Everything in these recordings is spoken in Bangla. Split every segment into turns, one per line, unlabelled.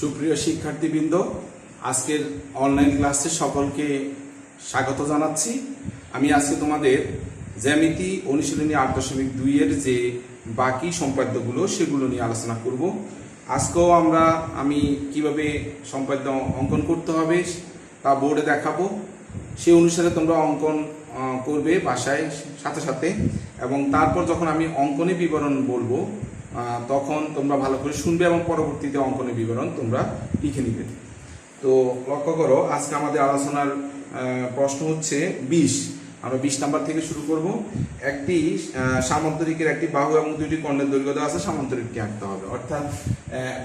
সুপ্রিয় শিক্ষার্থীবৃন্দ, আজকের অনলাইন ক্লাসে সকলকে স্বাগত জানাচ্ছি। আমি আজকে তোমাদের জ্যামিতি অনুশীলনী ৮.২ এর যে বাকি সম্পাদ্যগুলো সেগুলো নিয়ে আলোচনা করব। আজকেও আমি কিভাবে সম্পাদ্য অঙ্কন করতে হবে তা বোর্ডে দেখাবো। সেই অনুসারে তোমরা অঙ্কন করবে বাসায় সাথে সাথে, এবং তারপর যখন আমি অঙ্কনের বিবরণ বলবো তখন তোমরা ভালো করে শুনবে এবং পরবর্তীতে অঙ্কনের বিবরণ তোমরা লিখে নিবে। তো লক্ষ্য করো, আজকে আমাদের আলোচনার প্রশ্ন হচ্ছে ২০। আমরা ২০ নাম্বার থেকে শুরু করব। একটি সামান্তরিকের একটি বাহু এবং দুইটি কর্ণের দৈর্ঘ্য দেওয়া আছে, সামান্তরিকটি আঁকতে হবে। অর্থাৎ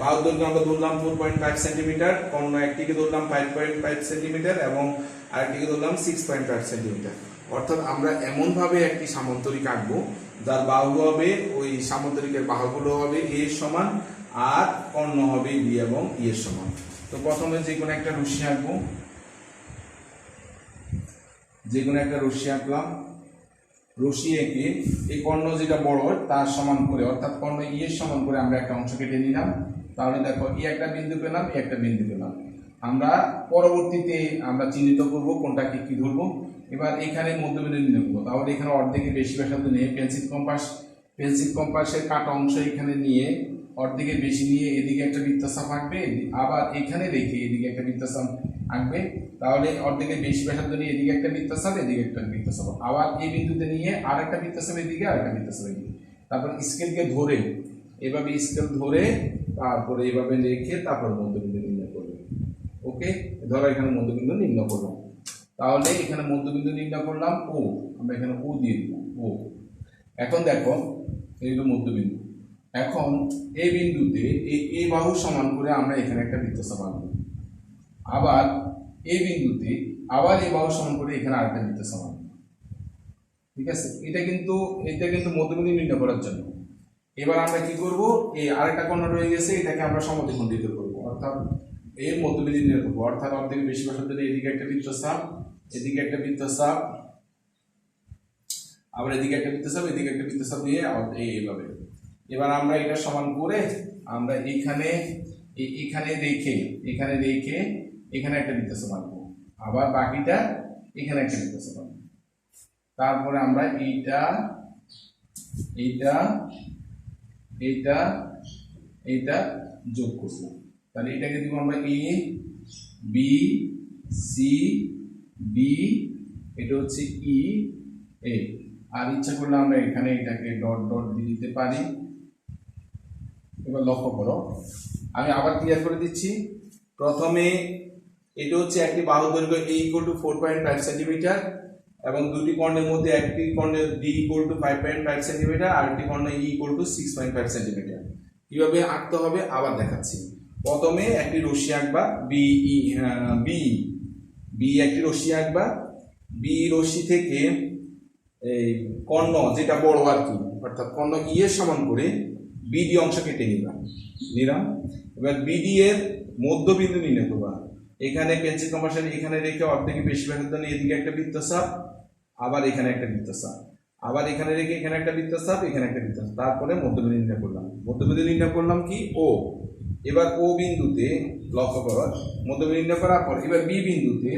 বাহুর দৈর্ঘ্য আমরা ধরলাম 4.5 সেন্টিমিটার, কর্ণ একটিকে ধরলাম 5.5 সেন্টিমিটার এবং আরেকটিকে ধরলাম 6.5 সেন্টিমিটার। অর্থাৎ আমরা এমনভাবে একটি সামান্তরিক আঁকবো যার বাহু হবে, ওই সামান্তরিকের বাহুগুলো হবে এ এর সমান আর কর্ণ হবে বি এবং ই এর সমান। তো প্রথমে যে কোনো একটা রশ্মি আঁকবো, যে কোনো একটা রশ্মি আঁকলাম। রশ্মি এঁকে এই কর্ণ যেটা বড় তার সমান করে, অর্থাৎ কর্ণ ই এর সমান করে আমরা একটা অংশ কেটে নিলাম। তাহলে দেখো ই একটা বিন্দু পেলাম, ই একটা বিন্দু পেলাম। আমরা পরবর্তীতে আমরা চিহ্নিত করব কোনটাকে কি ধরবো। এবার এখানে মধ্যবিন্দু নির্ণয় করবো। তাহলে এখানে অর্ধেকের বেশি ব্যাসার্ধ নিয়ে পেন্সিল কম্পাসের কাটা অংশ এখানে নিয়ে অর্ধেকের বেশি নিয়ে এদিকে একটা বৃত্তচাপ আঁকবে, আবার এখানে রেখে এদিকে একটা বৃত্তচাপ আঁকবে। তাহলে অর্ধেকের বেশি ব্যাসার্ধ নিয়ে এদিকে একটা বৃত্তচাপ, এদিকে একটা বৃত্তচাপ, আবার এই বিন্দুতে নিয়ে আর একটা বৃত্তচাপ এদিকে, আর একটা বৃত্তচাপ এদিকে। তারপর স্কেলকে ধরে এভাবে স্কেল ধরে তারপরে এইভাবে রেখে তারপর মধ্যবিন্দু নির্ণয় করবে। ওকে, ধরো এখানে মধ্যবিন্দু নির্ণয় করলাম। তাহলে এখানে মধ্যবিন্দু নির্ণয় করলাম ও, আমরা এখানে ও দিয়ে দিলাম ও। এখন দেখো এই হলো মধ্যবিন্দু। এখন এই বিন্দুতে এই বাহু সমান করে আমরা এখানে একটা বৃত্তচাপ আঁকবো। আবার এই বিন্দুতে আবার এই বাহু সমান করে এখানে আরেকটা বৃত্তচাপ আঁকবো। ঠিক আছে, এটা কিন্তু মধ্যবিন্দু নির্ণয় করার জন্য। এবার আমরা কি করব, এই আরেকটা কর্ণ রয়ে গেছে, এটাকে আমরা সমদ্বিখণ্ডিত করব, অর্থাৎ এর মধ্যবিন্দু নির্ণয় করবো। অর্থাৎ অর্ধেক বেশি ব্যাসার্ধ এদিকে একটা বৃত্তচাপ, এদিকে একটা বৃত্তচাপ, আবার এদিকে একটা বৃত্তচাপ, এদিকে একটা বৃত্তচাপ নিয়ে এইভাবে। এবার আমরা এটা সমান করে আমরা এখানে রেখে এখানে একটা বৃত্তচাপ আঁকবো, আবার বাকিটা এখানে একটা বৃত্তচাপ আঁকবো। তারপরে আমরা এইটা যোগ করবো। তাহলে এটাকে দিব আমরা এ বি সি ডি, এটা হচ্ছে ই এ। আর ইচ্ছা করলে আমরা এখানে এটাকে ডট ডট দিয়ে দিতে পারি। এবার লক্ষ্য করো, আমি আবার ক্লিয়ার করে দিচ্ছি। প্রথমে এটা হচ্ছে একটি বাহু দৈর্ঘ্য a = 4.5 সেন্টিমিটার এবং দুটি কর্ণের মধ্যে একটি কর্ণের d = 5.5 সেন্টিমিটার আর একটি কর্ণের e = 6.5 সেন্টিমিটার। কিভাবে আঁকতে হবে আবার দেখাচ্ছি। প্রথমে একটি রশ্মি আঁকবা, বি একটি রশ্মি আঁকবা। বি রশ্মি থেকে এই কর্ণ যেটা বড় আর কি, অর্থাৎ কর্ণ ই এর সমান করে বিডি অংশ কেটে নিলাম। এবার বিডি এর মধ্যবিন্দু নির্ণয় করবা। এখানে পেন্সিল কম্পাসের এখানে রেখে অর্ধেকের বেশি ব্যাসার্ধ নিয়ে এদিকে একটা বৃত্তচাপ, আবার এখানে একটা বৃত্তচাপ, আবার এখানে রেখে এখানে একটা বৃত্তচাপ, এখানে একটা বৃত্তচাপ, তারপরে মধ্যবিন্দু নির্ণয় করলাম। মধ্যবিন্দু নির্ণয় করলাম কি ও। এবার ও বিন্দুতে লক্ষ্য করো, মধ্যবিন্দু নির্ণয় করার পর এবার বি বিন্দুতে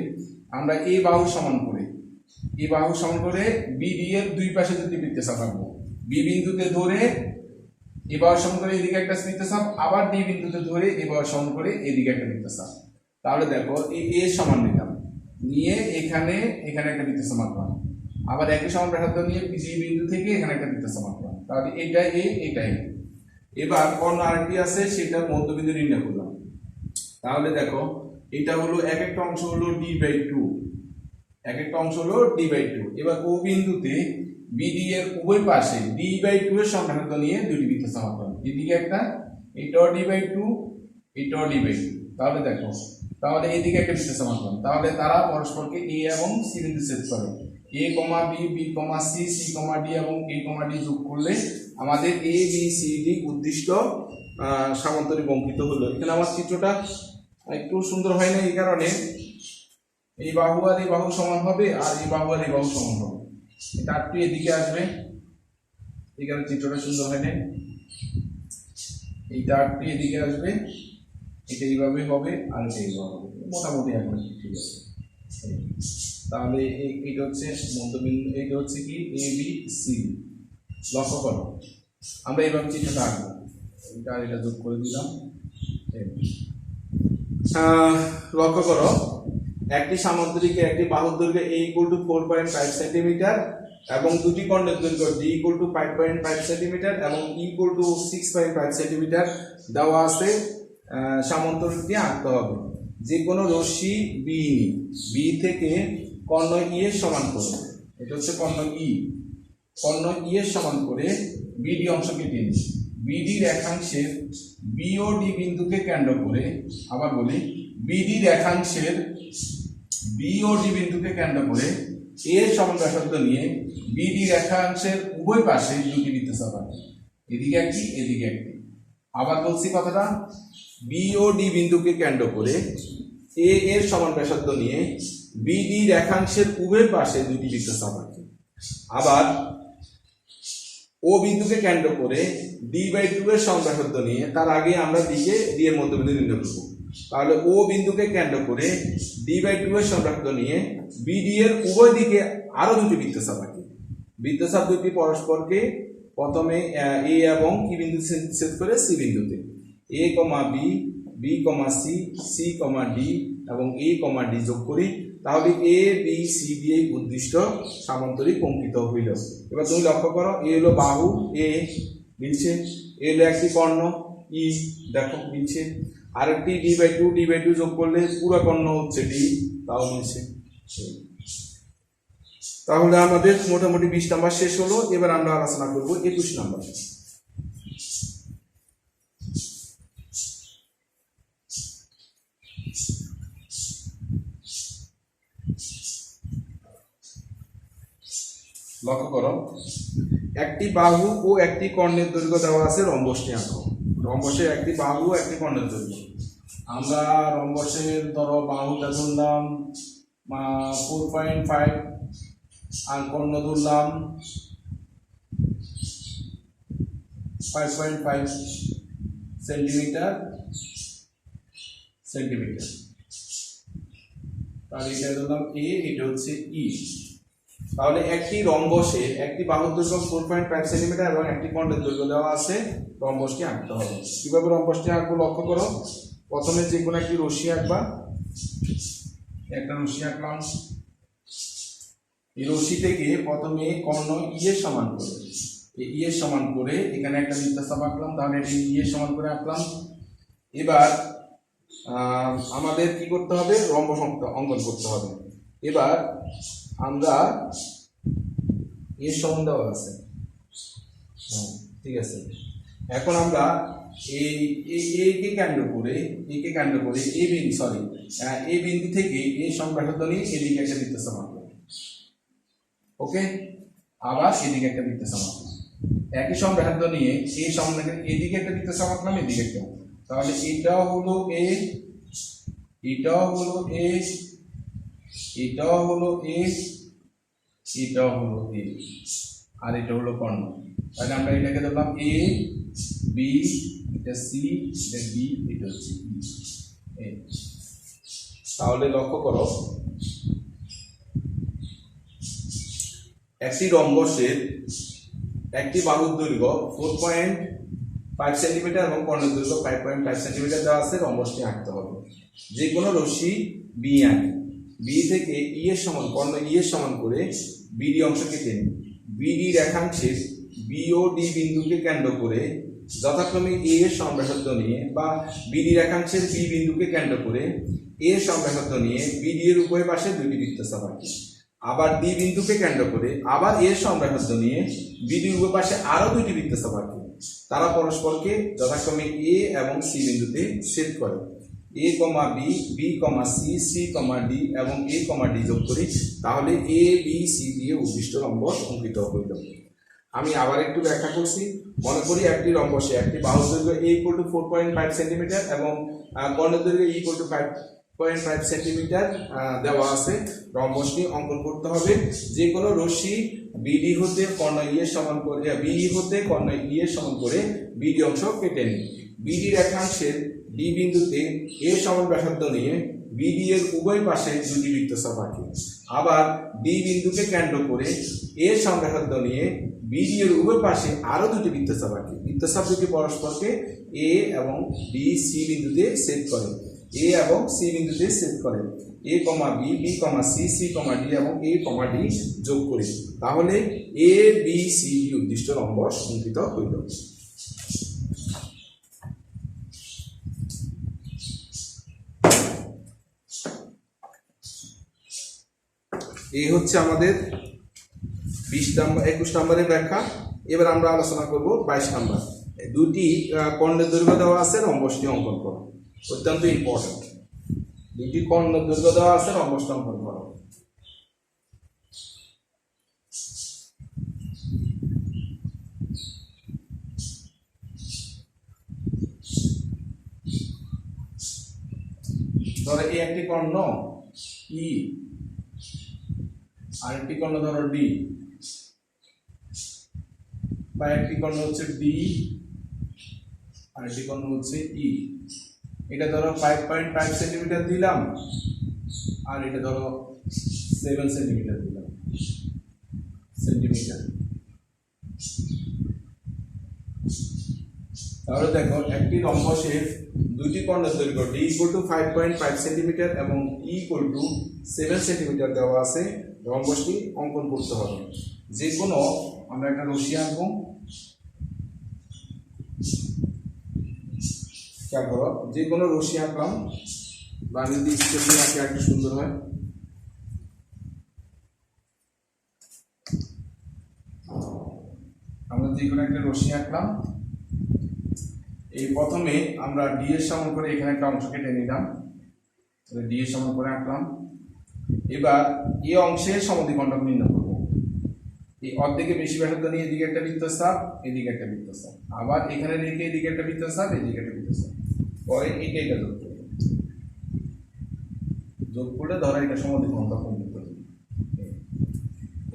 আমরা এই বাহু সমান করে বিডি এর দুই পাশে দুটি বৃত্তচাপ আঁকবো। বি বিন্দুতে ধরে এবার সমান করে এদিকে একটা বৃত্তচাপ, আবার ডি বিন্দুতে ধরে এবার সমান করে এদিকে একটা বৃত্তচাপ। তাহলে দেখো এ সমান নিলাম, নিয়ে এখানে একটা বৃত্তচাপ আঁকলাম, আবার একই সমান ব্যাসার্ধ নিয়ে বি বিন্দু থেকে এখানে একটা বৃত্তচাপ আঁকলাম। তাহলে এটা এ। এবার কর্ণ আরেকটি আছে, সেটা মধ্যবিন্দু নির্ণয় করলাম। তাহলে দেখো এটা হলো এক একটা অংশ হলো d/2, এবার ও বিন্দুতে বিডি এর উভয় পাশে d/2 এর সংখ্যান্ত নিয়ে দুটি বৃত্তচাপ আঁকলাম। এদিকে একটা, এটাও d/2, এটাও d/2। তাহলে দেখো, তাহলে এদিকে একটা বৃত্তচাপ আঁকলাম। তাহলে তারা পরস্পরকে এ এবং সি বিন্দু ছেদ করে। a, b, b, c, c, d এবং a, d যোগ করলে আমাদের a, b, c, d উদ্দিষ্ট সামান্তরিক অঙ্কিত হলো। এখানে আমার চিত্রটা একটু সুন্দর হয় না, এই কারণে এই বাহু আর এই বাহু সমান হবে, আর এই বাহু আর এই বাহু সমান হবে। এটা একটু এদিকে আসবে, এখানে চিত্রটা সুন্দর হয় না, এইটা একটু এদিকে আসবে, এটা এইভাবে হবে আর এটা এইভাবে হবে, মোটামুটি একদম ঠিক আছে। তাহলে এটা হচ্ছে মধ্যবিন্দু, এটা হচ্ছে কি এ বি সি। লক্ষ্য করো আমরা এইভাবে চিত্রটা আঁকবো, এটা যোগ করে দিলাম। লক্ষ্য করো একটি সামুদ্রিকে একটি বাহুর দৈর্ঘ্য a = 4.5 সেন্টিমিটার এবং দুটি কর্ণের দৈর্ঘ্য d = 5.5 সেন্টিমিটার এবং e = 6.5 সেন্টিমিটার দেওয়া আছে। সামান্তরিকটি আঁকতে হবে। যে কোনো রশ্মি b থেকে কর্ণ e এর সমান করে, এটা হচ্ছে কর্ণ e এর সমান করে BD অংশ কেটে নিই। BD রেখাংশের B ও D বিন্দুকে কেন্দ্র করে, আবার বলি BD রেখাংশের B ও D বিন্দুকে কেন্দ্র করে A এর সমান ব্যাসার্ধ নিয়ে BD রেখাংশের উভয় পাশে দুটি বৃত্তচাপ আঁকি, এদিকে একটি এদিকে একটি। আবার বলছি কথাটা, B ও D বিন্দুকে কেন্দ্র করে A এর সমান ব্যাসার্ধ নিয়ে BD রেখাংশের উভয় পাশে দুটি বৃত্তচাপ আঁকি। আবার ও বিন্দুকে কেন্দ্র করে D/2 এর সমান ব্যাসার্ধ নিয়ে, তার আগে আমরা দিকে D এর মধ্যবিন্দু নির্ণয় করব। তাহলে ও বিন্দুকে কেন্দ্র করে D/2 এর সমান ব্যাসার্ধ নিয়ে BD এর উভয় দিকে আরো দুটি বৃত্তচাপ আঁকি। বৃত্তচাপ দুটি পরস্পরকে প্রথমে A এবং কি বিন্দু ছেদ করে C বিন্দুতে, A, B, B, C, C, D এবং A, D যোগ করি, তাহলে A, B, C দিয়ে উদ্দিষ্ট সামান্তরিক অঙ্কিত হইল। এবার তুমি লক্ষ্য করো, এ হলো বাহু A মিলছে, এ হলো একটি কর্ণ E, দেখো মিলছে, আর একটি D/2 যোগ করলে পুরো কর্ণ হচ্ছে D, তাও মিলছে। তাহলে আমাদের মোটামুটি 20 নাম্বার শেষ হলো। এবার আমরা আলোচনা করব 21 নাম্বার। লক্ষ্য করো একটি বাহু ও একটি কর্ণের দৈর্ঘ্য দেওয়া আছে, রম্বসটি আঁকো। রম্বসের একটি বাহু ও একটি কর্ণের দৈর্ঘ্য। আমরা রম্বসের ধরো বাহুটা ধরলাম 4.5 আর কর্ণ ধরলাম 5.5 সেন্টিমিটার। তাহলে এটা ধরলাম A, এটা হচ্ছে E। তাহলে একটি রম্বসের একটি বাহুর দৈর্ঘ্য 4.5 সেন্টিমিটার এবং একটি কর্ণের দৈর্ঘ্য দেওয়া আছে, রম্বসটি আঁকতে হবে। কিভাবে রম্বসটি আঁকবো লক্ষ্য করো, প্রথমে যে কোনো একটি রশ্মি আঁকবা, একটা রশ্মি আঁকলাম। এই রশ্মি থেকে প্রথমে কর্ণ E এর সমান করে, E এর সমান করে এখানে একটা বৃত্তচাপ আঁকলাম, তাহলে এটি E এর সমান করে আঁকলাম। এবার আমাদের কি করতে হবে, রম্বস অঙ্কন করতে হবে। এবার আমরা এর সমান দেওয়া আছে, ঠিক আছে। এখন আমরা একে কেন্দ্র করে এই বিন্দু থেকে এই সংব্যাসার্ধ নিয়ে এদিকে একটা বৃত্তচাপ আঁকলাম, ওকে। আবার এদিকে একটা বৃত্তচাপ আঁকলাম, একই সংব্যাসার্ধ নিয়ে এই এদিকে একটা বৃত্তচাপ আঁকলাম, এদিকে একটা। তাহলে এটাও হলো A, এটাও হলো A, এটাও হলো A, এটাও হলো A, আর এটা হলো কর্ণ। তাহলে আমরা এটাকে ধরলাম A, B, এটা C, এটা D, এটা হচ্ছে E। তাহলে লক্ষ্য করো একটি রম্বসের একটি বাহুর দৈর্ঘ্য 4.5 সেন্টিমিটার এবং কর্ণের দৈর্ঘ্য 5.5 সেন্টিমিটার দেওয়া আছে, রম্বসটি আঁকতে হবে। যে কোনো রশ্মি B আঁকি, B থেকে E এর সমান, কর্ণ E এর সমান করে BD অংশ কেটে নিই। BD রেখাংশের B ও D বিন্দুকে কেন্দ্র করে যথাক্রমে A এর সমান ব্যাসার্ধ নিয়ে, বা BD রেখাংশের B বিন্দুকে কেন্দ্র করে A এর সমান ব্যাসার্ধ নিয়ে BD এর উভয় পাশে দুটি বৃত্তচাপ আঁকি। আবার D বিন্দুকে কেন্দ্র করে আবার A এর সমান ব্যাসার্ধ নিয়ে BD এর উভয় পাশে আরো দুটি বৃত্তচাপ আঁকি। তারা পরস্পরকে যথাক্রমে A এবং C বিন্দুতে ছেদ করে। A, B, B, C, C, D এবং A, D যোগ করি, তাহলে A, B, C দিয়ে উদ্দিষ্ট রম্বস অঙ্কিত হইল। আমি আবার একটু ব্যাখ্যা করছি। মনে করি একটি রম্বসে একটি বাহুর দৈর্ঘ্য A = 4.5 সেন্টিমিটার এবং কর্ণের দৈর্ঘ্য E = 5.5 সেন্টিমিটার দেওয়া আছে। রম্বসটি অঙ্কন করতে হবে। যে কোনো রশ্মি BD হতে কর্ণ E এর সমান করে, BE হতে কর্ণ E এর সমান করে BD অংশ কেটে নিই। BD রেখাংশের ডি বিন্দুতে এ সমান ব্যাসার্ধ নিয়ে বিডি এর উভয় পাশে দুটি বৃত্তচাপ আঁকি। আবার ডি বিন্দুকে কেন্দ্র করে এ সমান ব্যাসার্ধ নিয়ে বিডি এর উভয় পাশে আরো দুটি বৃত্তচাপ আঁকি। বৃত্তচাপ দুটি পরস্পরকে এ এবং বি সি বিন্দুতে ছেদ করে, এ এবং সি বিন্দুতে ছেদ করে। A comma B, B comma C, C comma D এবং এ কমা ডি যোগ করি, তাহলে A B C D উদ্দিষ্ট rhombus অঙ্কিত হইল। এই হচ্ছে আমাদের 21 নম্বরের ব্যাখ্যা। এবার আমরা আলোচনা করব 22 নম্বর। দুটি কর্ণের দৈর্ঘ্য দেওয়া আছে, রম্বসটি অঙ্কন করো। অত্যন্ত ইম্পর্টেন্ট। দুটি কর্ণের দৈর্ঘ্য দেওয়া আছে, রম্বসটি অঙ্কন করো। ধরো এই একটি কর্ণ ই, আরেকটি কর্ণ ধরো ডি, বা একটি কর্ণ হচ্ছে ডি, আরেকটি কর্ণ হচ্ছে ই। এটা ধরো 5.5 সেন্টিমিটার দিলাম, আর এটা ধরো 7 সেন্টিমিটার দিলাম, সেন্টিমিটার। তাহলে দেখো একটি রম্বসের দুটি কর্ণের দৈর্ঘ্য ডি ইকুয়াল টু 5.5 সেন্টিমিটার এবং ই ইকুয়াল টু 7 সেন্টিমিটার দেওয়া আছে। রম্বসটি অঙ্কন করতে হবে। যে কোনো আমরা একটা রশি আঁকবো। খেয়াল করো, যে কোনো রশি আঁকলাম, বা যদি স্কেচিং আঁকে একটু সুন্দর হয়। আমরা যে কোনো একটা রশি আঁকলাম। এই প্রথমে আমরা ডি এর সমান করে এখানে একটা অংশ কেটে নিলাম, ডি এর সমান করে আঁকলাম। এবার এই অংশের সমদ্বিখণ্ডক নির্ণয় করব। এই অর্ধেকে বেশি ব্যাসার্ধ নিয়ে এদিকে একটা বৃত্তচাপ, এদিকে একটা বৃত্তচাপ, আবার এখানে রেখে এদিকে একটা বৃত্তচাপ, এদিকে একটা বৃত্তচাপ, পরে এটা যোগ করব। যোগ করে ধরো এটা সমদ্বিখণ্ডক নির্ণয় করব।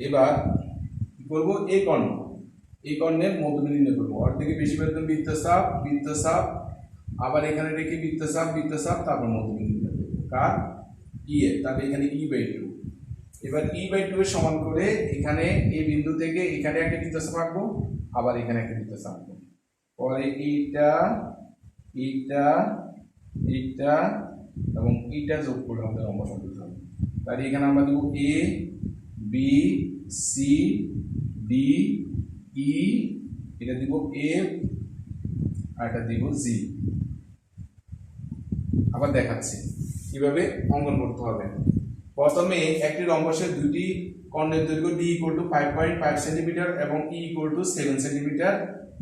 এবার কি করব, এই কর্ণের মধ্যবিন্দু নির্ণয় করব। অর্ধেকে বেশি ব্যাসার্ধ বৃত্তচাপ, বৃত্তচাপ, আবার এখানে রেখে বৃত্তচাপ, বৃত্তচাপ, তারপর মধ্যবিন্দু নির্ণয় করব। কার? ই এর। তাহলে এখানে E/2। এবার E/2 এর সমান করে এখানে এই বিন্দু থেকে এখানে একটা বৃত্তচাপ আঁকবো, আবার এখানে একটা বৃত্তচাপ আঁকবো। পরে এইটা এবং এইটা যোগ করলে আমাদের রম্বস অঙ্কিত হবে। তাহলে এখানে আমরা দেব এ, বি, সি, ডি, ই, এটা দিব এফ, আর এটা দিব জি। আবার দেখাচ্ছি কিভাবে অঙ্কন করতে হবে। প্রথমে একটি রম্বসের দুটি কর্ণের দৈর্ঘ্য ডি ইকুয়াল টু 5.5 সেন্টিমিটার এবং ই ইকুয়াল টু 7 সেন্টিমিটার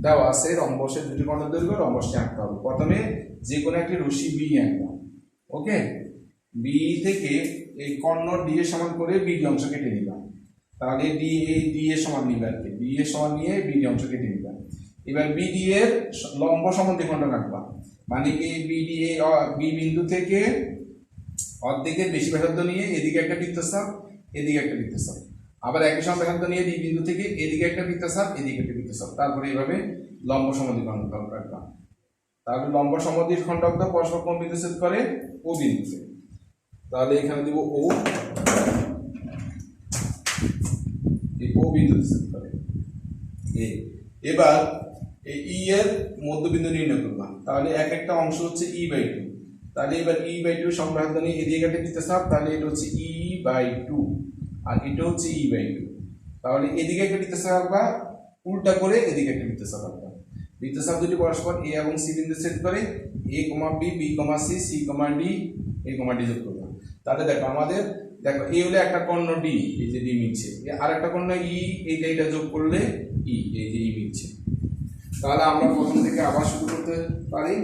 দেওয়া আছে। রম্বসের দুটি কর্ণের দৈর্ঘ্য, রম্বসটি আঁকতে হবে। প্রথমে যে কোনো একটি রশ্মি বি আঁকলাম। ওকে, বি থেকে এই কর্ণ ডি এর সমান করে বিডি অংশ কেটে নিলাম। তাহলে ডি এর সমান নিবে আর কি, ডি এর সমান নিয়ে বিডি অংশ কেটে নিলাম। এবার বিডি এর লম্ব সমদ্বিখণ্ডক আঁকলাম। মানে কি, বি বিন্দু থেকে অর্ধেকের বেশি ব্যাসার্ধ নিয়ে এদিকে একটা বৃত্তচাপ, এদিকে একটা বৃত্তচাপ, আবার একই সমান ব্যাসার্ধ নিয়ে ডি বিন্দু থেকে এদিকে একটা বৃত্তচাপ, এদিকে একটা বৃত্তচাপ, তারপরে এইভাবে লম্ব সমদ্বিখণ্ডক রাখলাম। তাহলে লম্ব সমদ্বিখণ্ডক পরস্পর কোন বিন্দু ছেদ করে? ও বিন্দুতে। তাহলে এখানে দিব ও, এই ও বিন্দু ছেদ করে। এবার এই ই এর মধ্যবিন্দু নির্ণয় করলাম। তাহলে এক একটা অংশ হচ্ছে E/2। তাহলে এবার E/2 সংব্যাসার্ধ নিয়ে এদিকে একটা বৃত্তচাপ, তাহলে এটা হচ্ছে E/2 আর এটা হচ্ছে E/2। তাহলে এদিকে একটা বৃত্তচাপ আঁকবা, উল্টা করে এদিকে একটা বৃত্তচাপ আঁকবা। বৃত্তচাপ দুটি পরস্পর এ এবং সি বিন্দু ছেদ করে। A comma B, B comma C, C comma D, A comma D যোগ করলাম। তাহলে দেখো এই হলো একটা কর্ণ ডি, এই যে ডি মিলছে। আর একটা কর্ণ ই, এইটা যোগ করলে ই, এই যে ই মিলছে। তাহলে আমরা প্রথম থেকে আবার শুরু করতে পারি।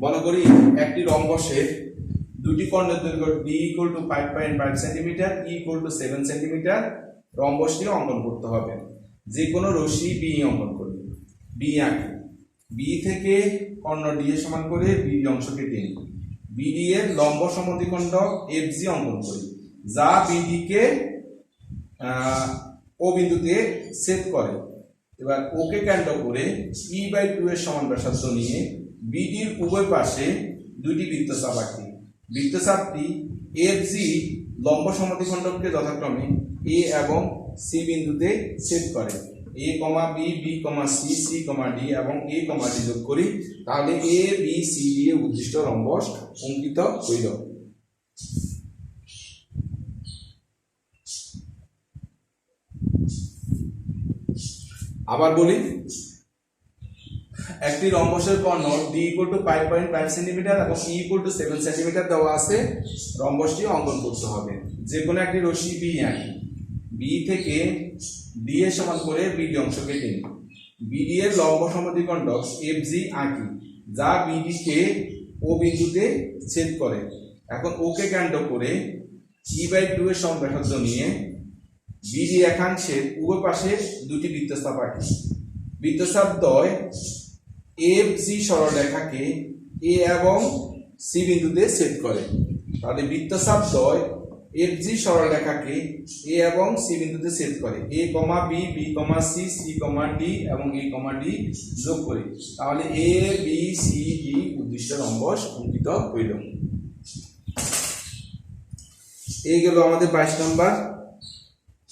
মনে করি একটি রম্বসের দুটি কর্ণের দৈর্ঘ্য D equal to 5.5 centimetre, E equal to 7 centimetre. রম্বসটি অঙ্কন করতে হবে। যে কোনো রশ্মি বি অঙ্কন করি, বি আঁকি। বি থেকে কর্ণ ডি এর সমান করে বিডি অংশ কেটে নিই। বিডি এর লম্ব সমদ্বিখণ্ডক এফজি অঙ্কন করি, যা বিডি কে ও বিন্দুতে ছেদ করে। এবার ওকে কেন্দ্র করে E/2 এর সমান ব্যাসার্ধ নিয়ে বিডির উভয় পাশে দুইটি বৃত্তচাপ আঁকি। বৃত্তচাপটি এফজি লম্ব সমদ্বিখণ্ডককে যথাক্রমে এ এবং সি বিন্দুতে ছেদ করে। A comma B, B comma C, C comma D এবং এ কমা ডি যোগ করি, তাহলে এ বি সি ডি এ উদ্দিষ্ট রম্বস অঙ্কিত হইল। আবার বলি, একটি রম্বসের কর্ণ ডি ইকুয়াল টু 5.5 সেন্টিমিটার এবং ই ইকুয়াল টু 7 সেন্টিমিটার দেওয়া আছে। রম্বসটি অঙ্কন করতে হবে। যে কোনো একটি রশ্মি বি আঁকি। বি থেকে ডি এর সমান করে বিডি অংশ কেটে নিই। বিডি এর লম্ব সমদ্বিখণ্ডক এফজি আঁকি, যা বিডি কে ও বিন্দুতে ছেদ করে। এখন ওকে কেন্দ্র করে E/2 এর সমব্যাসার্ধ নিয়ে বিডি একাংশের উভয় পাশে দুটি বৃত্তচাপ আঁকি। বৃত্তচাপ দ্বয় এফজি সরলরেখাকে এ এবং সি বিন্দুতে ছেদ করে। তাহলে বৃত্তচাপ দ্বয় এফজি সরলরেখাকে এ এবং সি বিন্দুতে ছেদ করে। A comma B, B comma C, C comma D এবং এ কমা ডি যোগ করি, তাহলে A B C D উদ্দিষ্ট rhombus অঙ্কিত হইল। এই গেল আমাদের 22 নাম্বার।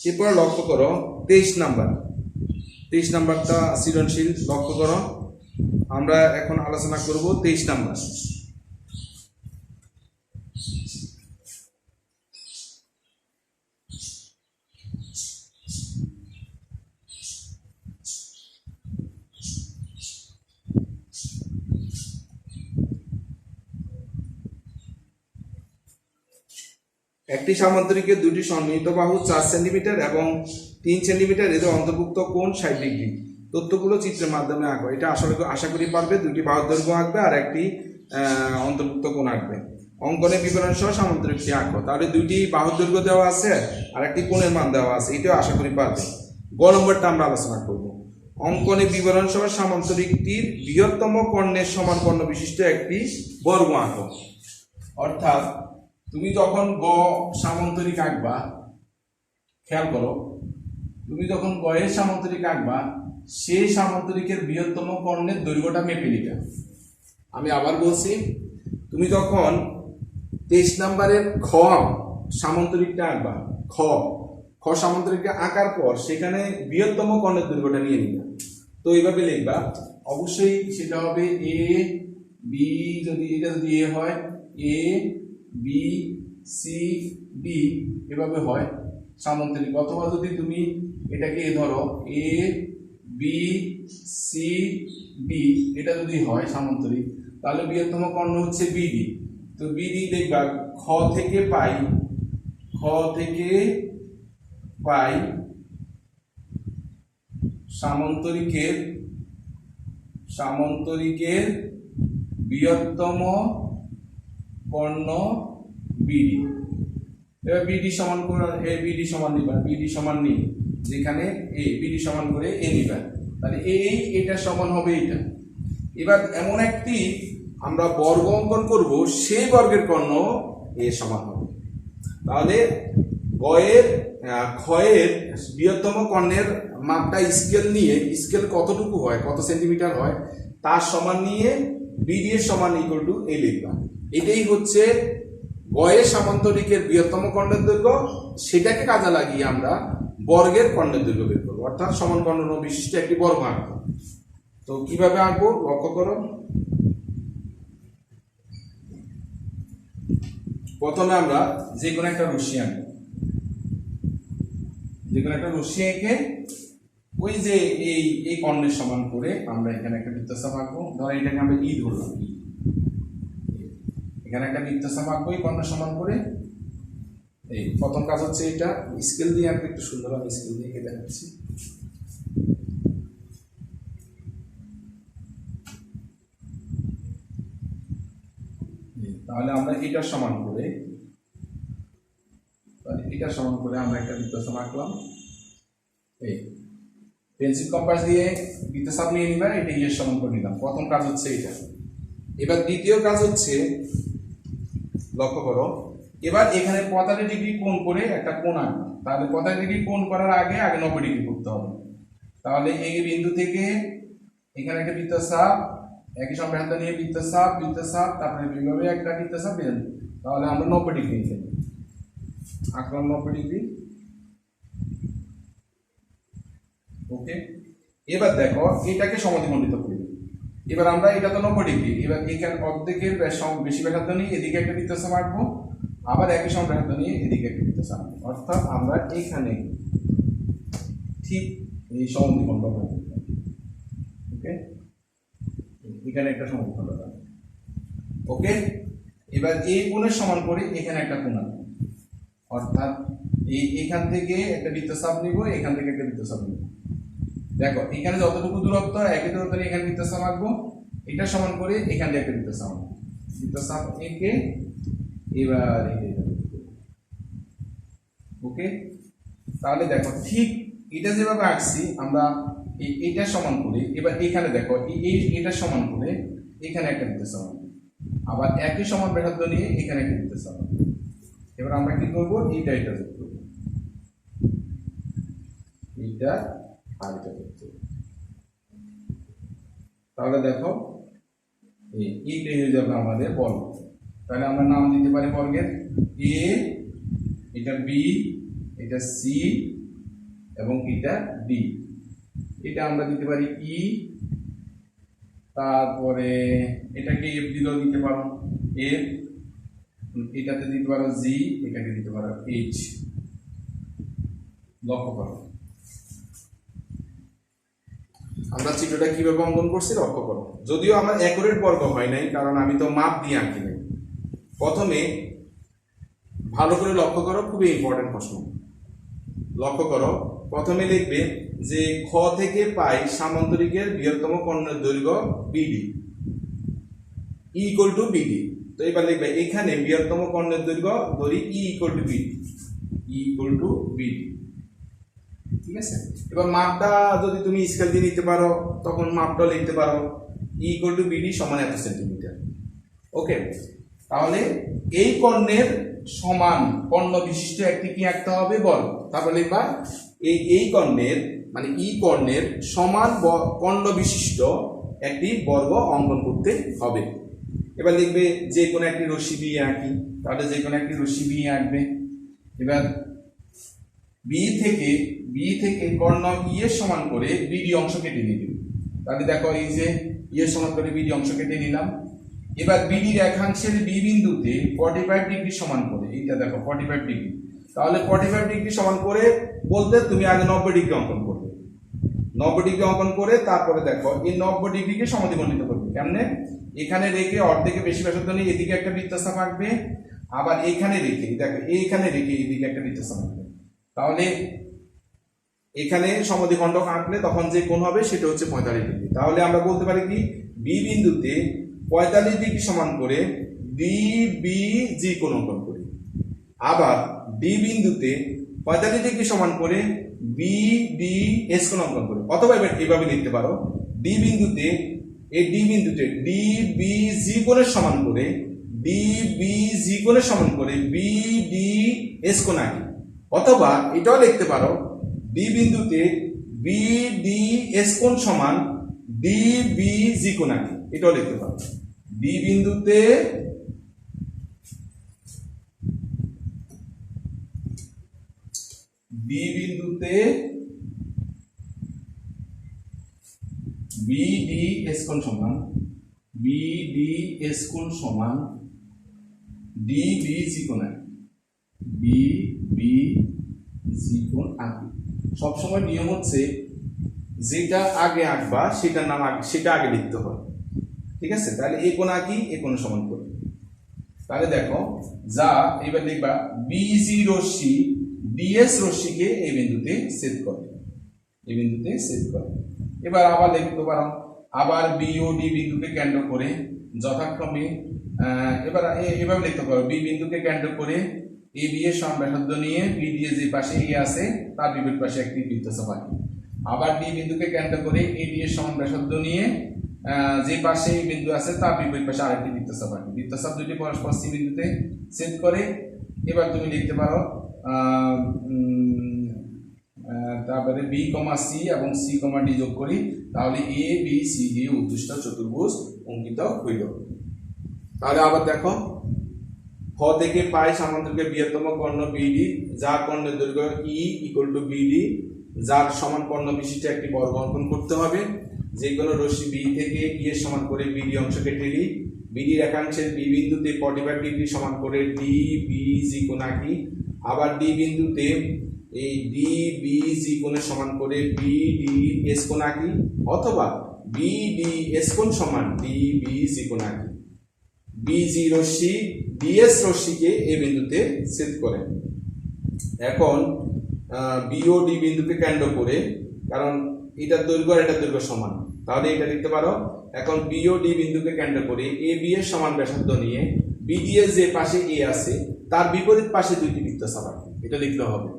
এরপর লক্ষ্য করো 23 নাম্বার। 23 নাম্বারটা সৃজনশীল, লক্ষ্য করো। আমরা এখন আলোচনা করব 23 নাম্বার। একটি সামান্তরিকের দুটি সন্নিহিত বাহু 4 সেন্টিমিটার এবং 3 সেন্টিমিটার এদের অন্তর্ভুক্ত কোণ 60 ডিগ্রি। তথ্যগুলো চিত্রের মাধ্যমে আঁকো। এটা আশা করি পারবে। দুটি বাহুর দৈর্ঘ্য আঁকবে আর একটি অন্তর্ভুক্ত কোণ আঁকবে। অঙ্কনে বিবরণ সহ সামান্তরিকটি আঁকো। তাহলে দুইটি বাহুর দৈর্ঘ্য দেওয়া আছে আর একটি কোণের মান দেওয়া আছে, এটাও আশা করি পারবে। গ নম্বরটা আমরা আলোচনা করব। অঙ্কনে বিবরণ সহ সামান্তরিকটির বৃহত্তম কর্ণের সমান কর্ণ বিশিষ্ট একটি বর্গ আঁকো। অর্থাৎ তুমি যখন গ সামান্তরিক আঁকবা, খেয়াল করো, তুমি যখন গ এর সামান্তরিক আঁকবা, সেই সামান্তরিকের বৃহত্তম কর্ণের দৈর্ঘ্যটা মেপে নিবে। আমি আবার বলছি, তুমি যখন 23 নাম্বারের খ সামান্তরিকটা আঁকবা, খ সামান্তরিকটা আঁকার পর সেখানে বৃহত্তম কর্ণের দৈর্ঘ্যটা নিয়ে নিবে। তো এইভাবে লিখবা, অবশ্যই সেটা হবে এ বি, যদি এটা যদি এ হয়, এ বি সি ডি এভাবে হয় সামান্তরিক। অথবা যদি তুমি এটাকে ধরো এ বি সি ডি, এটা যদি হয় সামান্তরিক, তাহলে বৃহত্তম কর্ণ হচ্ছে বিডি। তো বিডি দেখবা খ থেকে পাই সামান্তরিকের বৃহত্তম কর্ণ বিডি। এবার বিডি সমান করে বিডি সমান নিবা, বিডি সমান নি, যেখানে এ বিডি সমান করে এ নিবা, তাহলে এটা সমান হবে এটা। এবার এমন একটি আমরা বর্গ অঙ্কন করব, সেই বর্গের কর্ণ এ সমান হবে। তাহলে ক্ষয়ের বৃহত্তম কর্ণের মাপটা স্কেল নিয়ে, স্কেল কতটুকু হয়, কত সেন্টিমিটার হয়, তার সমান নিয়ে বিডি এর সমান ইকুয়াল টু এ লিখবা। এটাই হচ্ছে গয়ের সামান্তরিকের বৃহত্তম কর্ণের দৈর্ঘ্য। সেটাকে কাজে লাগিয়ে আমরা বর্গের কর্ণের দৈর্ঘ্য বের করবো, অর্থাৎ সমান কর্ণ বিশিষ্ট একটি বর্গ আঁকবো। তো কিভাবে আঁকবো লক্ষ্য করো। প্রথমে আমরা যে কোনো একটা রশ্মি আঁকবো। যে কোনো একটা রশ্মি এঁকে ওই যে এই কর্ণের সমান করে আমরা এখানে একটা বৃত্তচাপ আঁকবো। ধর এটাকে আমরা ই ধরলাম, এখানে একটা বৃত্তচাপ আঁকবো এই কর্ণের সমান করে। এই প্রথম কাজ হচ্ছে এটা স্কেল দিয়ে আঁকতে, একটু সুন্দরভাবে স্কেল দিয়ে এঁকে দেখাচ্ছি। তাহলে আমরা এটার সমান করে আমরা একটা বৃত্তচাপ আঁকলাম। এই পেন্সিল কম্পাস দিয়ে বৃত্তচাপ নিয়ে নিবা, এটা এর সমান করে নিলাম। প্রথম কাজ হচ্ছে এটা। এবার দ্বিতীয় কাজ হচ্ছে, লক্ষ্য করো, এবার এখানে 45 ডিগ্রি কোণ করে একটা কোণ আঁকবো। তাহলে 45 ডিগ্রি কোণ করার আগে 90 ডিগ্রি করতে হবে। তাহলে এই বিন্দু থেকে এখানে একটা বৃত্তচাপ একই সমান ব্যাসার্ধ নিয়ে বৃত্তচাপ তারপরে এইভাবে একটা বৃত্তচাপ বেঁধে দেব। তাহলে আমরা 90 ডিগ্রি নিতে আঁকলাম 90 ডিগ্রি। ওকে, এবার দেখো এটাকে সমদ্বিখণ্ডিত করি। এবার আমরা এটা তো 90 ডিগ্রি, এবার এখানে অর্ধেকের বেশি ব্যাসার্ধ নিয়ে এদিকে একটা বৃত্তচাপ আঁকবো, আবার একই সমান ব্যাসার্ধ নিয়ে এদিকে একটা বৃত্তচাপ আঁকবো। অর্থাৎ আমরা এখানে ঠিক এই সমদ্বিখণ্ড করব। ওকে, এখানে একটা সমদ্বিখণ্ড আছে। ওকে, এবার এই কোণের সমান করে এখানে একটা কোণ আনবো। অর্থাৎ এইখান থেকে একটা বৃত্তচাপ নিব, এখান থেকে একটা বৃত্তচাপ নিব। দেখো এখানে যতটুকু দূরত্ব একই দূরত্ব নিয়ে এখানে বৃত্তচাপ আঁকবো, এটা সমান করে এখান থেকে একটা বৃত্তচাপ আঁকবো। বৃত্তচাপ এঁকে এবার ওকে, তাহলে দেখো ঠিক এটা যেভাবে আঁকছি আমরা এটা সমান করে এবার এখানে দেখো এটা সমান করে এখানে একটা বৃত্তচাপ আঁকবো, আবার একই সমান ব্যাসার্ধ নিয়ে এখানে একটা বৃত্তচাপ আঁকবো। এবার আমরা কি করব, এটা যোগ করব, এটা আর এটা যোগ করব। তাহলে দেখো এইটাই হয়ে যাবে আমাদের বর্গ। তাহলে আমরা নাম দিতে পারি বর্গের এ, এটা বি, এটা সি এবং এটা ডি। এটা আমরা দিতে পারি ই, তারপরে এটাকে এফ দিলেও দিতে পারো এফ, এটাতে দিতে পারো জি, এটাকে দিতে পারো এইচ। লক্ষ্য করো আমরা চিত্রটা কিভাবে অঙ্কন করছি, লক্ষ্য করো। যদিও আমার অ্যাকুরেট বর্গ হয় নাই, কারণ আমি তো মাপ দিয়ে আঁকি নাই। প্রথমে ভালো করে লক্ষ্য করো, খুবই ইম্পর্টেন্ট প্রশ্ন। লক্ষ্য করো, প্রথমে লিখবে যে খ থেকে পাই সামান্তরিকের বৃহত্তম কর্ণের দৈর্ঘ্য বিডি ইকুয়াল টু বিডি। তো এবার লিখবে এখানে বৃহত্তম কর্ণের দৈর্ঘ্য ধরি ই equal to BD, equal to BD. ঠিক আছে, এবার মাপটা যদি তুমি স্কেল দিয়ে নিতে পারো তখন মাপটা লিখতে পারো ইকুয়াল টু বিডি সমান এত সেন্টিমিটার। ওকে, তাহলে এই কর্ণের সমান কর্ণ বিশিষ্ট একটি কি আঁকতে হবে বর্গ। তারপর লিখবা এই কর্ণের মানে ই কর্ণের সমান কর্ণ বিশিষ্ট একটি বর্গ অঙ্কন করতে হবে। এবার লিখবে যে কোনো একটি রশ্মি বি আঁকি, তাহলে যে কোনো একটি রশ্মি বি আঁকবে। এবার বি থেকে কর্ণ ই এর সমান করে বিডি অংশ কেটে নিবে। তাহলে দেখো এই যে ই এর সমান করে বিডি অংশ কেটে নিলাম। এবার বিডি রেখাংশের বি বিন্দুতে 45 ডিগ্রি সমান করে, এইটা দেখো 45 ডিগ্রি, তাহলে 45 ডিগ্রি সমান করে বলতে তুমি আগে 90 ডিগ্রি অঙ্কন করবে। 90 ডিগ্রি অঙ্কন করে তারপরে দেখো এই 90 ডিগ্রিকে সমদ্বিখণ্ডিত করবে। কেমনে, এখানে রেখে অর্ধেকে বেশি ব্যাসার্ধ নিয়ে এদিকে একটা বৃত্তচাপ আঁকবে, আবার এখানে রেখে দেখো এইখানে রেখে এদিকে একটা বৃত্তচাপ আঁকবে। তাহলে এখানে সমদ্বিখণ্ডক আঁকলে তখন যে কোণ হবে সেটা হচ্ছে 45 ডিগ্রি। তাহলে আমরা বলতে পারি কি বি বিন্দুতে 45 ডিগ্রি সমান করে ডিবিজি কোণ অঙ্কন করি, আবার ডি বিন্দুতে 45 ডিগ্রি সমান করে বিডিএস কোণ অঙ্কন করি। অথবা এভাবে লিখতে পারো ডি বিন্দুতে ডিবিজি কোণের সমান করে বিডিএস কোণ আঁকি। অথবা এটাও লিখতে পারো ডি বিন্দুতে বিডিএস কোণ সমান ডিবিজি কোণ আঁকি, এটাও লিখতে পারো। ডি বিন্দুতে বিডিএস কোণ সমান ডিবিজি কোণ আঁকি, ডিবিজি কোণ আঁকি। সবসময় নিয়ম হচ্ছে যেটা আগে আঁকবা সেটার নাম সেটা আগে লিখতে হয়। ঠিক আছে, তাহলে এই কোণ আঁকি, এই কোণ সমান করি। তাহলে দেখো যা এবার লিখবা বিজি রশ্মি ডিএস রশ্মিকে এই বিন্দুতে ছেদ করে, এবার আবার লিখতে পারো আবার বি ও ডি বিন্দুকে কেন্দ্র করে যথাক্রমে এভাবে লিখতে পারো বি বিন্দুকে কেন্দ্র করে এ বি এর সমান ব্যাসার্ধ নিয়ে বি দিয়ে যে পাশে এ আছে তার বিপরীত পাশে একটি বৃত্তচাপ আঁকি। আবার ডি বিন্দুকে কেন্দ্র করে এ ডি এর সমান ব্যাসার্ধ নিয়ে যে পাশে এই বিন্দু আছে তার বিপরীত পাশে আরেকটি বৃত্তচাপ আঁকি। বৃত্তচাপ দুটি পরস্পর সি বিন্দুতে ছেদ করে। এবার তুমি লিখতে পারো তারপরে বি কমা সি এবং সি কমা ডি যোগ করি, তাহলে এ বি সি ডি উদ্দিষ্ট চতুর্ভুজ অঙ্কিত হইল। তাহলে আবার দেখো, খ থেকে পাই সামান্তরিকের বৃহত্তম কর্ণ বিডি, যার কর্ণের দৈর্ঘ্য ই ইকুয়াল টু বিডি, যার সমান কর্ণ বিশিষ্ট একটি বর্গ অঙ্কন করতে হবে। যে কোনো রশ্মি বি থেকে ই এর সমান করে বিডি অংশকে টেলি, বিডি রেখাংশের বি বিন্দুতে 45 ডিগ্রি সমান করে ডি বি জি কোণ আঁকি। আবার ডি বিন্দুতে এই ডি বি জি কোণের সমান করে বি ডি এস কোণ আঁকি, অথবা বি ডি এস কোণ সমান ডি বি জি কোণ আঁকি। বিজি রশ্মি ডিএস রশ্মিকে এই বিন্দুতে ছেদ করে। এখন বিওডি বিন্দুকে কেন্দ্র করে, কারণ এটার দৈর্ঘ্য আর এটার দৈর্ঘ্য সমান, তাহলে এটা লিখতে পারো। এখন বিওডি বিন্দুকে কেন্দ্র করে এ বি এর সমান ব্যাসার্ধ নিয়ে বিডিএস যে পাশে এ আছে তার বিপরীত পাশে দুইটি বৃত্তচাপ আঁকি, এটা লিখতে হবে।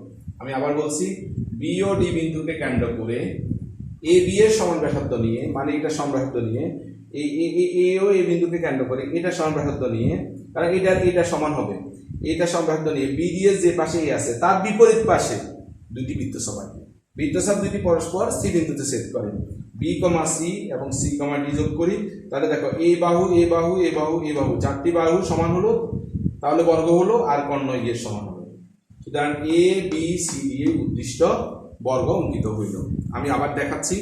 আমি আবার বলছি, বিওডি বিন্দুকে কেন্দ্র করে এ বি এর সমান ব্যাসার্ধ নিয়ে, মানে এটা সমব্যাসার্ধ নিয়ে, এও এই বিন্দুকে কেন্দ্র করে এটা সমব্যাসার্ধ নিয়ে, কারণ এটা সমান হবে, এটা সমব্যাসার্ধ নিয়ে বিডিএস যে পাশে এ আছে তার বিপরীত পাশে দুটি বৃত্তচাপ আঁকি। বৃত্তচাপ দুটি পরস্পর সি বিন্দুতে ছেদ করে। বি কমা সি এবং সি কমা ডি যোগ করি, তাহলে দেখো এ বাহু এ বাহু এ বাহু এ বাহু চারটি বাহু সমান হলো, তাহলে বর্গ হলো, আর কর্ণ এর সমান হলো। সুতরাং এ বি সি ডি এর উদ্দিষ্ট বর্গ অঙ্কিত হইল। আমি আবার দেখাচ্ছি,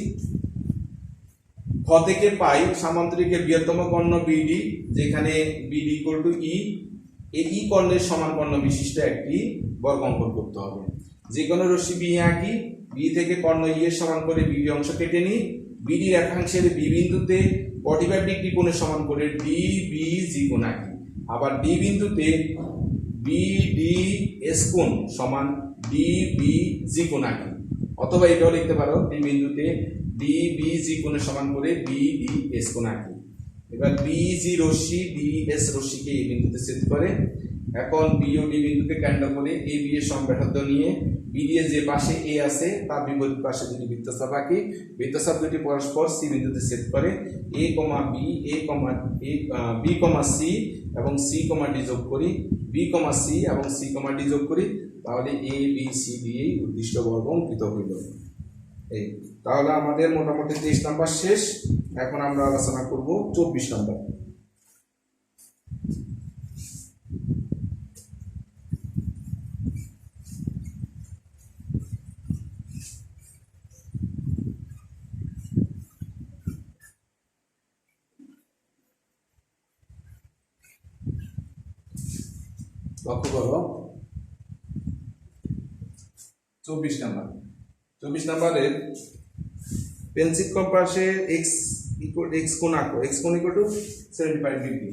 খ থেকে পাই সামান্তরিকের বৃহত্তম কর্ণ বিডি, যেখানে বিডি ইকুয়াল টু ই, এই ই কর্ণের সমান কর্ণ বিশিষ্ট একটি বর্গ অঙ্কন করতে হবে। যে কোনো রশ্মি বি আঁকি, বি থেকে কর্ণ ই এর সমান করে বিডি অংশ কেটে নিই, বিডি রেখাংশের বি বিন্দুতে 45 ডিগ্রি কোণের সমান করে ডি বি জি কোণ আঁকি। আবার ডি বিন্দুতে বি ডি এস কোণ সমান ডি বি জি কোণ আঁকি, অথবা এটাও লিখতে পারো, ডি বিন্দুতে ডি বি জি কোণের সমান করে বি ডি এস কোণ আঁকি। এবার বি জি রশ্মি ডি এস রশ্মিকে এই বিন্দুতে ছেদ করে। এখন বি ও ডি বিন্দুকে কেন্দ্র করে এ বি এর সমব্যাসার্ধ নিয়ে বিডি এর যে পাশে এ আছে তার বিপরীত পাশে দুটি বৃত্তচাপ আঁকি। বৃত্তচাপ দুটি পরস্পর সি বিন্দুতে ছেদ করে। A comma B, A comma A, B comma C এবং সি কমা ডি যোগ করি, বি কমা সি এবং সি কমা ডি যোগ করি, তাহলে এ বি সি ডি এই উদ্দিষ্ট বর্গ অঙ্কিত হইল। এই তাহলে আমাদের মোটামুটি 23 নাম্বার শেষ। এখন আমরা আলোচনা করব 24 নাম্বার। লক্ষ্য করো 24 নাম্বার। 24 নাম্বারের পেন্সিল কম্পাসে x কোণ আঁকো, x কোণ ইকুয়াল টু 75 ডিগ্রি,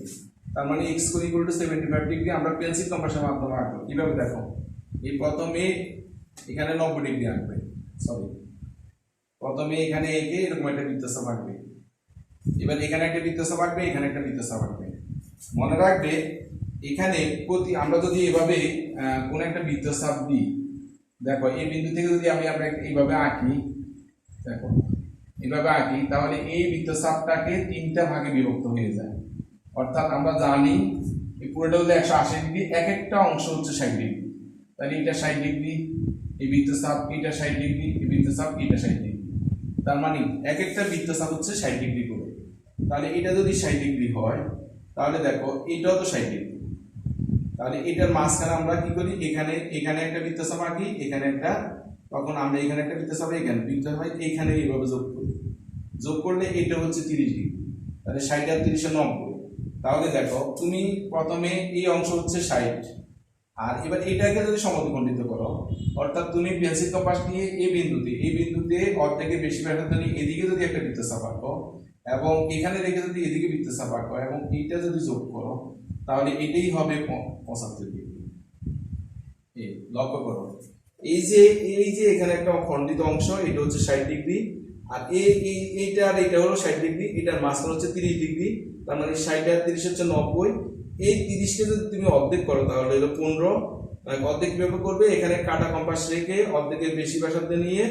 তার মানে x কোণ ইকুয়াল টু 75 ডিগ্রি আমরা পেন্সিল কম্পাসের মাধ্যমে আঁকবো। কিভাবে দেখো, এই প্রথমে এখানে 90 ডিগ্রি আঁকবে, প্রথমে এখানে এঁকে এরকম একটা বৃত্তচাপ আঁকবে। এবার এখানে একটা বৃত্তচাপ আঁকবে, এখানে একটা বৃত্তচাপ আঁকবে। মনে রাখবে, এখানে আমরা যদি এভাবে কোন একটা বৃত্তচাপ দিই, দেখো এই বিন্দু থেকে যদি আমরা এইভাবে আঁকি, দেখো এইভাবে আঁকি, তাহলে এই বৃত্তচাপটাকে 3টা ভাগে বিভক্ত হয়ে যায়। অর্থাৎ আমরা জানি এই পুরোটা হলো 180 ডিগ্রি, এক একটা অংশ হচ্ছে 60 ডিগ্রি, তাহলে এটা 60 ডিগ্রি, এই বৃত্তচাপ এটা 60 ডিগ্রি, এই বৃত্তচাপ এটা 60 ডিগ্রি, তার মানে এক একটা বৃত্তচাপ হচ্ছে 60 ডিগ্রি করে। তাহলে এটা যদি 60 ডিগ্রি হয়, তাহলে দেখো এটাও তো 60 ডিগ্রি, তাহলে এটার মাঝখানে আমরা কি করি, এখানে একটা বৃত্তচাপ আঁকি, এখানে একটা, তখন আমরা এখানে একটা বৃত্তচাপ, এখানে বৃত্তচাপ হয়, এখানে এইভাবে যোগ করি, যোগ করলে এটা হচ্ছে 30 ডিগ্রি, তাহলে 60 আর 30 90। তাহলে দেখো তুমি প্রথমে এই অংশ হচ্ছে 60, আর এবার এটাকে যদি সমদ্বিখণ্ডিত করো, অর্থাৎ তুমি পেন্সিল কম্পাস নিয়ে এই বিন্দুতে অর্ধেকের বেশি ব্যাসার্ধ নিয়ে এদিকে যদি একটা বৃত্তচাপ আঁকো, এবং এখানে রেখে যদি এদিকে বৃত্তচাপ আঁকো, এবং এইটা যদি যোগ করো, তাহলে এটাই হবে 75 ডিগ্রি। লক্ষ্য করো, এই যে এখানে একটা খণ্ডিত অংশ, এটা হচ্ছে 60 ডিগ্রি, আর এইটা আর এটা হলো 60 ডিগ্রি, এটার মাঝখানে হচ্ছে 30 ডিগ্রি, তার মানে 60 আর 30 হচ্ছে 90। এই 30কে যদি তুমি অর্ধেক করো, তাহলে হলো 15। অর্ধেক কিভাবে করবে, এখানে কাটা কম্পাস রেখে অর্ধেকের বেশি ব্যাসার্ধ নিয়ে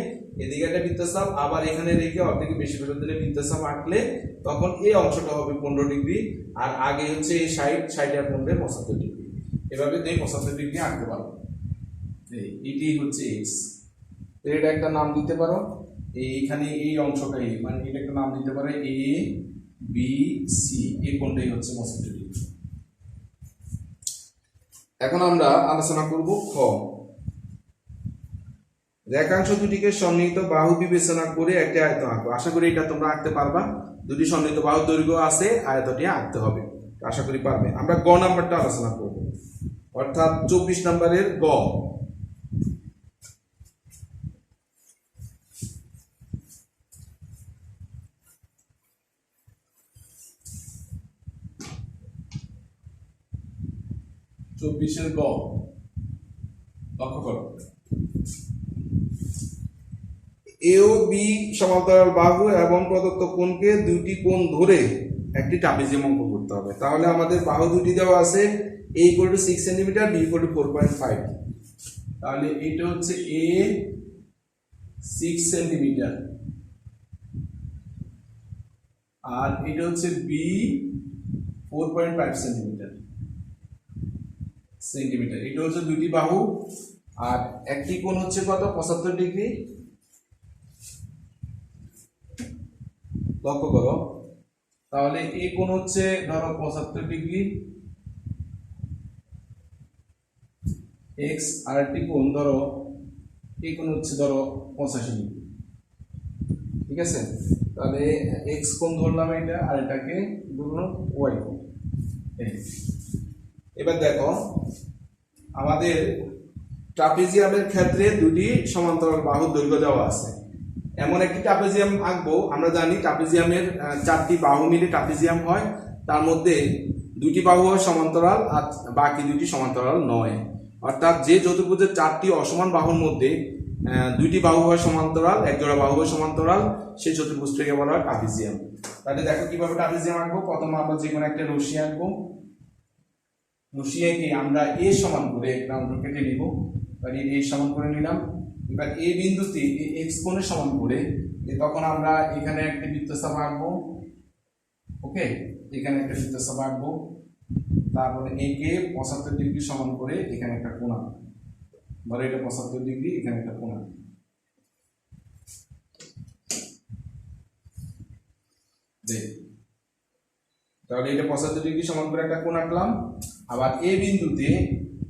এদিকে একটা বৃত্তচাপ, আবার এখানে রেখে অর্ধেকের বেশি ব্যাসার্ধ নিয়ে বৃত্তচাপ আঁকলে তখন এই অংশটা হবে 15 ডিগ্রি, আর আগে হচ্ছে এই 60 আর 15 75 ডিগ্রি। এভাবে তুমি 75 ডিগ্রি আঁকতে পারো। এটি হচ্ছে এক্স, এটা একটা নাম দিতে পারো, এইখানে এই অংশটাই, মানে এটা একটা নাম দিতে পারে এ, বি সি, এই কোণটাই হচ্ছে 65 ডিগ্রি। এখন আমরা আলোচনা করব খ। রেখাংশ দুটিকে সন্নিহিত বাহু বিবেচনা করে একটি আয়ত আঁকো। আশা করি এটা তোমরা আঁকতে পারবা। দুটি সন্নিহিত বাহু দৈর্ঘ্য আছে, আয়তটি আঁকতে হবে, আশা করি পারবে। আমরা গ নাম্বারটা আলোচনা করব, অর্থাৎ 24 নম্বরের গ। চব্বিশের গ লক্ষ্য করো, এ ও বি সমান্তরাল বাহু এবং প্রদত্ত কোণকে দুটি কোণ ধরে একটি ট্রাপিজিয়াম অঙ্কন করতে হবে। তাহলে আমাদের বাহু দুটি দেওয়া আছে, a = 6 সেন্টিমিটার, b = 4.5। তাহলে এটা হচ্ছে a 6 সেন্টিমিটার আর এটা হচ্ছে b 4.5 সেন্টিমিটার। এটা হচ্ছে দুটি বাহু, আর একটি কোণ হচ্ছে কত? 75 ডিগ্রি। লক্ষ্য করো, তাহলে এই কোণ হচ্ছে ধরো 75 ডিগ্রি এক্স, আর একটি কোণ ধরো, এই কোণ হচ্ছে ধরো 85 ডিগ্রি। ঠিক আছে, তাহলে এক্স কোণ ধরলাম এটা, আর এটাকে ধরলাম ওয়াই কোণ। এবার দেখো, আমাদের ট্রাপিজিয়ামের ক্ষেত্রে দুটি সমান্তরাল বাহুর দৈর্ঘ্য দেওয়া আছে। এমন একটি ট্রাপিজিয়াম আঁকবো, আমরা জানি ট্রাপিজিয়ামের 4টি বাহু মিলে ট্রাপিজিয়াম হয়, তার মধ্যে দুটি বাহু হয় সমান্তরাল আর বাকি দুটি সমান্তরাল নয়। অর্থাৎ যে চতুর্ভুজের 4টি অসমান বাহুর মধ্যে দুইটি বাহু হয় সমান্তরাল, এক জোড়া বাহু হয় সমান্তরাল, সেই চতুর্ভুজটাকে বলা হয় ট্রাপিজিয়াম। তাহলে দেখো কিভাবে ট্রাপিজিয়াম আঁকবো। প্রথমে আমরা যে কোনো একটা রশ্মি আঁকবো, রশ্মি এঁকে আমরা এ সমান করে একটা অঙ্ক কেটে নিব। তাহলে এ সমান করে নিলাম। এবার এ বিন্দুতে এক্স কোণের সমান করে তখন আমরা এখানে একটা বৃত্তচাপ আঁকবো। ওকে, এখানে একটা বৃত্তচাপ আঁকবো। তারপরে একে 75 ডিগ্রি সমান করে এখানে একটা কোণ আঁকবো। ধরো এটা 75 ডিগ্রি, এখানে একটা কোণ আঁকবো। তাহলে এটা 75 ডিগ্রি সমান করে একটা কোণ আঁকলাম। আবার এ বিন্দুতে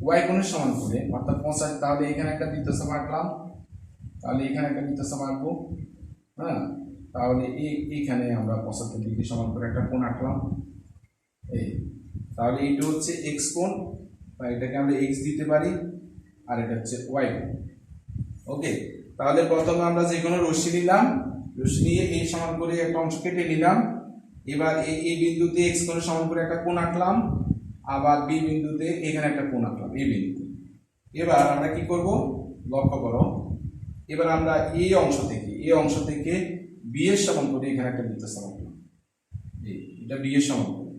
ওয়াই কোণের সমান করে, অর্থাৎ 50, তাহলে এখানে একটা বৃত্তচাপ আঁকলাম। তাহলে এখানে একটা বৃত্তচাপ আঁকবো। হ্যাঁ, তাহলে এইখানে আমরা 75 ডিগ্রি সমান করে একটা কোণ আঁকলাম। এই তাহলে এটা হচ্ছে এক্স কোণ, বা এটাকে আমরা এক্স দিতে পারি, আর এটা হচ্ছে ওয়াই কোণ। ওকে, তাহলে প্রথমে আমরা যে কোনো রশ্মি নিলাম, রশ্মি নিয়ে এই সমান করে একটা অংশ কেটে নিলাম। এবার এই বিন্দুতে এক্স কোণের সমান করে একটা কোণ আঁকলাম, আবার বি বিন্দুতে এখানে একটা কোণ আঁকলাম, এই বিন্দুতে। এবার আমরা কি করব, লক্ষ্য করো, এবার আমরা এই অংশ থেকে বি এর সমান করে এখানে একটা বৃত্তচাপ আঁকলাম। এটা বি এর সমান করে,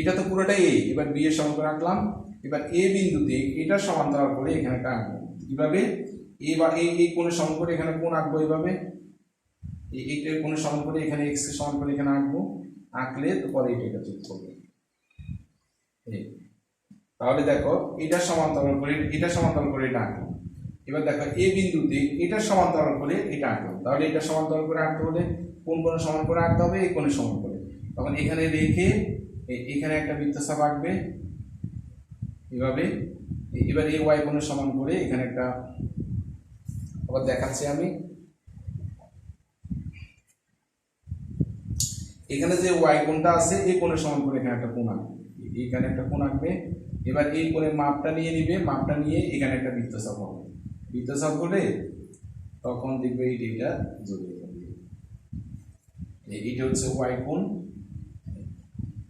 এটা তো পুরোটাই এ, এবার বি এর সমান করে আঁকলাম। এবার এ বিন্দুতে এটা সমান্তরাল করে এখানে একটা আঁকবো। কিভাবে? এবার এই কোণের সমান করে এখানে কোণ আঁকবো, এইভাবে এইটার কোণের সমান করে এখানে এক্স এর সমান করে এখানে আঁকবো। আঁকলে তো পরে এটা যোগ করবে। তাহলে দেখো, এটা সমান্তরাল করে এটা আঁকলাম। এবার দেখো এ বিন্দুতে এটা সমান্তরাল করে এটা আঁকলাম। তাহলে এটা সমান্তরাল করে আঁকতে হলে কোন কোণের সমান করে আঁকতে হবে? এই কোণের সমান করে। তখন এখানে রেখে এখানে একটা বৃত্তচাপ আঁকবে এভাবে। এবার এই ওয়াই কোণের সমান করে এখানে একটা, আবার দেখাচ্ছি আমি, এখানে যে ওয়াই কোণটা আছে এই কোণের সমান করে এখানে একটা কোণ আঁকবে। এখানে একটা কোণ আঁকবে। এবার এই কোণের মাপটা নিয়ে নিবে, মাপটা নিয়ে এখানে একটা বৃত্তচাপ হবে। বৃত্তচাপ হলে তখন দেখবে এইটা জড়িয়ে যাবে। এইটা হচ্ছে ওয়াই কোণ,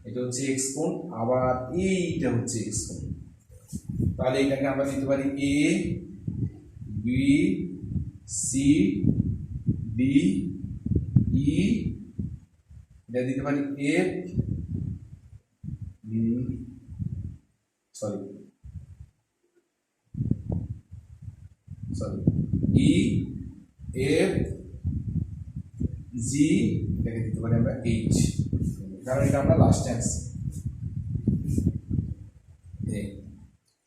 এটা হচ্ছে এক্স কোণ, আবার এইটা হচ্ছে এক্স কোণ। তাহলে এটাকে আমরা দিতে পারি A B C D E, এটা দিতে পারি F B, E F G, এটাকে দিতে পারি আমরা এইচ, কারণ এটা আমরা লাস্টে আসছি।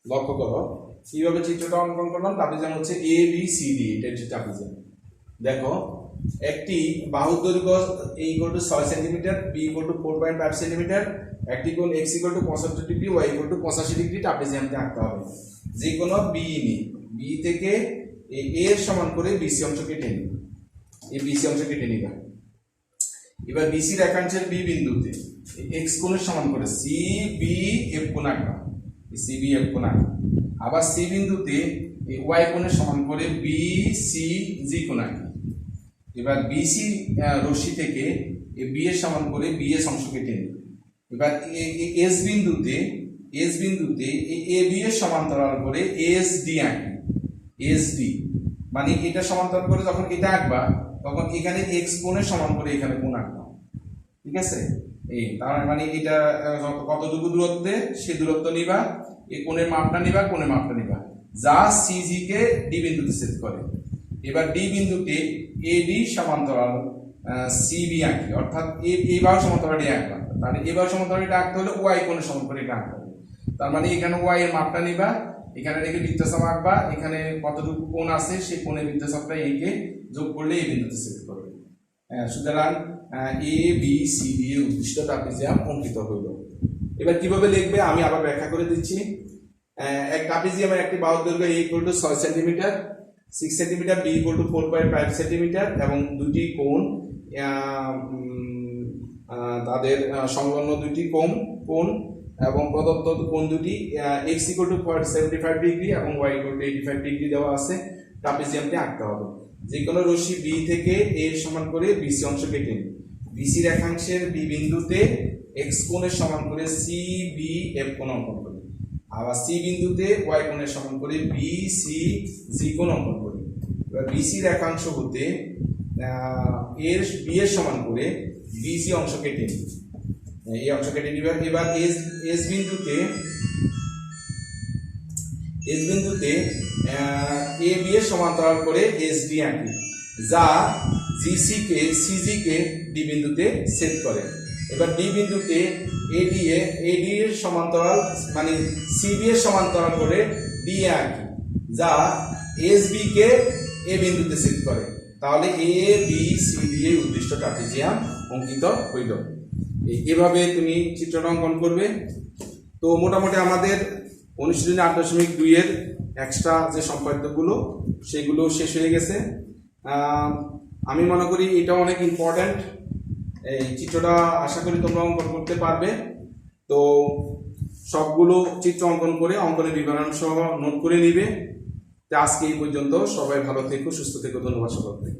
লক্ষ্য করো কিভাবে চিত্রটা অঙ্কন করলাম। ট্রাপিজিয়াম হচ্ছে এ বি সি ডি, এটা হচ্ছে ট্রাপিজিয়াম। দেখো একটি বাহুর দৈর্ঘ্য a equal to 6 centimetre, b equal to 4.5 centimetre, একটি কোণ x equal to 75 degree, y equal to 85 degree ট্রাপিজিয়ামকে আঁকতে হবে। যে কোনো b নি, b থেকে a এর সমান করে bc অংশ কেটে নিই, এই bc অংশ কেটে নিবা। এবার bc রেখাংশের b বিন্দুতে x কোণের সমান করে c b f কোণ আঁকবা, c b f কোণ আঁকবা। আবার c বিন্দুতে y কোণের সমান করে b c g কোণ আঁকবা। এবার BC রশ্মি থেকে b এর সমান করে BS অংশ কেটে নিই। এবার S বিন্দুতে AB এর সমান্তরাল করে SD আঁকি, SD মানে এটা সমান্তরাল করে যখন এটা আঁকবা তখন এখানে x কোণের সমান করে এখানে কোণ আঁকবা, ঠিক আছে? এই তার মানে এটা কতটুকু দূরত্বে সে দূরত্ব নিবা, এই কোণের মাপটা নিবা, কোণের মাপটা নিবা, যা CG কে D বিন্দুতে ছেদ করে। এবার D বিন্দুতে AD সমান্তরাল CB আঁকি, অর্থাৎ এই বাহু সমান্তরাল দিয়ে আঁকলাম। তাহলে এই বাহু সমান্তরাল এটা আঁকতে হলে y কোণের সমান করে এটা আঁকতে হবে। তার মানে এখানে y এর মাপটা নিবা, এখানে রেখে বৃত্তচাপ আঁকবা, এখানে কতটুকু কোণ আছে সেই কোণের বৃত্তচাপটা একে যোগ করলে এই বিন্দুতে ছেদ করবে। সুতরাং ABCD এর উদ্দিষ্ট ট্রাপিজিয়াম অঙ্কিত হইল। এবার কিভাবে লিখবে আমি আবার ব্যাখ্যা করে দিচ্ছি। এক ট্রাপিজিয়ামের একটি বাহুর দৈর্ঘ্য a equal to 6 centimetre, 6 centimetre, b equal to 4.5 centimetre এবং দুটি কোণ তাদের সংলগ্ন দুটি কোণ এবং প্রদত্ত কোণ দুটি x ইকুয়াল টু 75 ডিগ্রি এবং y ইকুয়াল টু 85 ডিগ্রি দেওয়া আছে। ট্রাপিজিয়ামটি আঁকতে হবে। যে কোনো রশ্মি b থেকে a এর সমান করে bc অংশ কেটে নিই। bc রেখাংশের b বিন্দুতে x কোণের সমান করে cb f কোণ অঙ্কন করি। আবার c বিন্দুতে y কোণের সমান করে bc g কোণ অঙ্কন করি। এবার bc রেখাংশ হতে এর b এর সমান করে bc অংশ কেটে নিই, এই অংশ কেটে নিবে। এবার s বিন্দুতে ab এর সমান্তরাল করে sd আঁকি, যা gc কে cg কে d বিন্দুতে ছেদ করে। এবার d বিন্দুতে ad এর সমান্তরাল মানে cb এর সমান্তরাল করে d আঁকি, যা sb কে a বিন্দুতে ছেদ করে। তাহলে ABCD এর উদ্দিষ্ট ট্রাপিজিয়াম অঙ্কিত হইল। এভাবে তুমি চিত্রটা অঙ্কন করবে। তো মোটামুটি আমাদের অনুশীলনী 8.2 এর এক্সট্রা যে সম্পাদ্যগুলো সেগুলো শেষ হয়ে গেছে। আমি মনে করি এটা অনেক ইম্পর্টেন্ট। এই চিত্রটা আশা করি তোমরা অঙ্কন করতে পারবে। তো সবগুলো চিত্র অঙ্কন করে অঙ্কনের বিবরণ সহ নোট করে নিবে। আজকে এই পর্যন্ত। সবাই ভালো থেকো, সুস্থ থেকো। ধন্যবাদ সকলকে।